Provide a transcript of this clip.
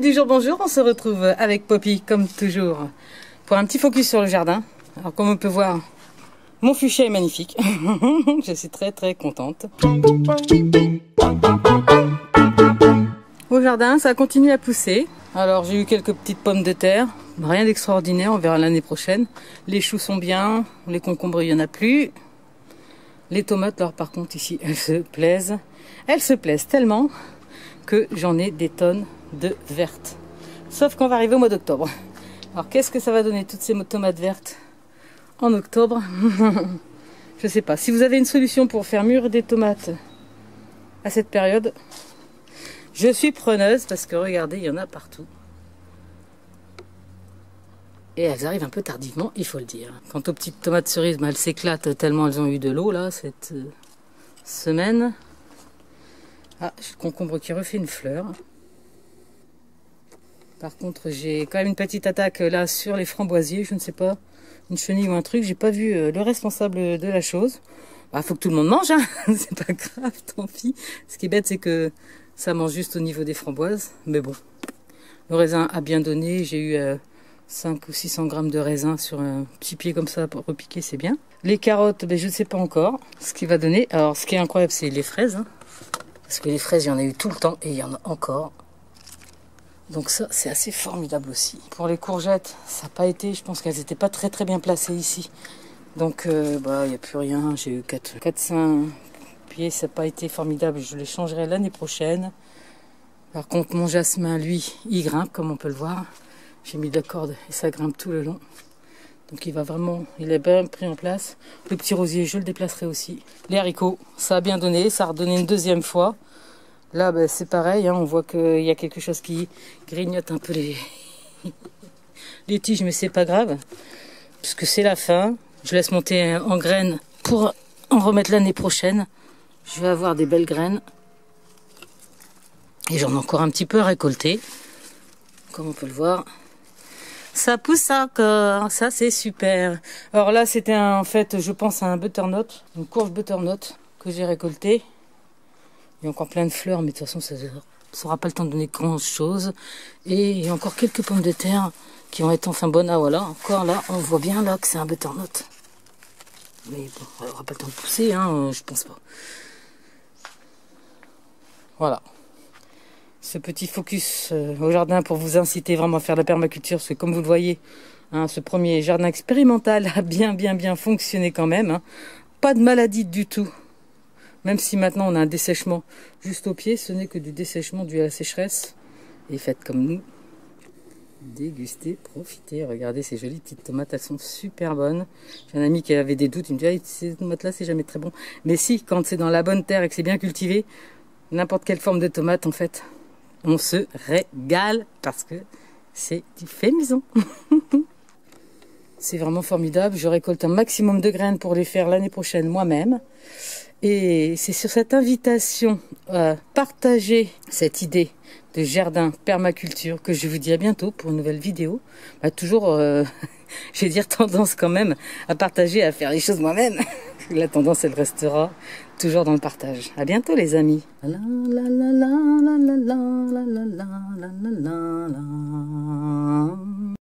du jour, bonjour, on se retrouve avec Poppy comme toujours pour un petit focus sur le jardin. Alors comme on peut voir, mon fuchsia est magnifique, je suis très contente. Au jardin, ça continue à pousser. Alors j'ai eu quelques petites pommes de terre, rien d'extraordinaire, on verra l'année prochaine. Les choux sont bien, les concombres il n'y en a plus. Les tomates, alors par contre ici, elles se plaisent tellement que j'en ai des tonnes de vertes. Sauf qu'on va arriver au mois d'octobre. Alors qu'est-ce que ça va donner toutes ces tomates vertes en octobre? Je sais pas. Si vous avez une solution pour faire mûrir des tomates à cette période, je suis preneuse parce que regardez, il y en a partout. Et elles arrivent un peu tardivement, il faut le dire. Quant aux petites tomates cerises, elles s'éclatent tellement elles ont eu de l'eau là cette semaine. Ah, j'ai le concombre qui refait une fleur. Par contre, j'ai quand même une petite attaque là sur les framboisiers, je ne sais pas, une chenille ou un truc. J'ai pas vu le responsable de la chose. Bah, faut que tout le monde mange, hein. C'est pas grave, tant pis. Ce qui est bête, c'est que ça mange juste au niveau des framboises. Mais bon, le raisin a bien donné. J'ai eu 500 ou 600 grammes de raisin sur un petit pied comme ça pour repiquer, c'est bien. Les carottes, ben, je ne sais pas encore ce qu'il va donner. Alors, ce qui est incroyable, c'est les fraises. Hein. Parce que les fraises, il y en a eu tout le temps et il y en a encore. Donc ça, c'est assez formidable aussi. Pour les courgettes, ça n'a pas été, je pense qu'elles n'étaient pas très bien placées ici. Donc, bah, il n'y a plus rien. J'ai eu 4-5 pieds, ça n'a pas été formidable. Je les changerai l'année prochaine. Par contre, mon jasmin, lui, il grimpe, comme on peut le voir. J'ai mis de la corde et ça grimpe tout le long. Donc il va vraiment, il est bien pris en place. Le petit rosier, je le déplacerai aussi. Les haricots, ça a bien donné, ça a redonné une deuxième fois. Là, ben, c'est pareil, hein, on voit qu'il y a quelque chose qui grignote un peu les tiges, mais c'est pas grave. Puisque c'est la fin. Je laisse monter en graines pour en remettre l'année prochaine. Je vais avoir des belles graines. Et j'en ai encore un petit peu à récolter. Comme on peut le voir. Ça pousse encore, ça c'est super. Alors là c'était en fait, je pense à un butternut, une courge butternut que j'ai récoltée. Il y a encore plein de fleurs, mais de toute façon ça n'aura pas le temps de donner grand chose. Et il y a encore quelques pommes de terre qui vont être enfin bonnes. Ah voilà, encore là, on voit bien là que c'est un butternut. Mais bon, elle n'aura pas le temps de pousser, hein, je pense pas. Voilà. Ce petit focus au jardin pour vous inciter vraiment à faire de la permaculture, parce que comme vous le voyez, hein, ce premier jardin expérimental a bien fonctionné quand même. Hein. Pas de maladie du tout. Même si maintenant on a un dessèchement juste au pied, ce n'est que du dessèchement dû à la sécheresse. Et faites comme nous. Dégustez, profitez. Regardez ces jolies petites tomates, elles sont super bonnes. J'ai un ami qui avait des doutes, il me dit ah, ces tomates-là c'est jamais très bon. Mais si, quand c'est dans la bonne terre et que c'est bien cultivé, n'importe quelle forme de tomate en fait, on se régale parce que c'est du fait maison. C'est vraiment formidable. Je récolte un maximum de graines pour les faire l'année prochaine moi-même. Et c'est sur cette invitation à partager cette idée de jardin permaculture que je vous dis à bientôt pour une nouvelle vidéo. Bah, toujours, je vais dire tendance quand même à partager, à faire les choses moi-même. La tendance, elle restera toujours dans le partage. À bientôt les amis. La la la la la la la la la la la la la.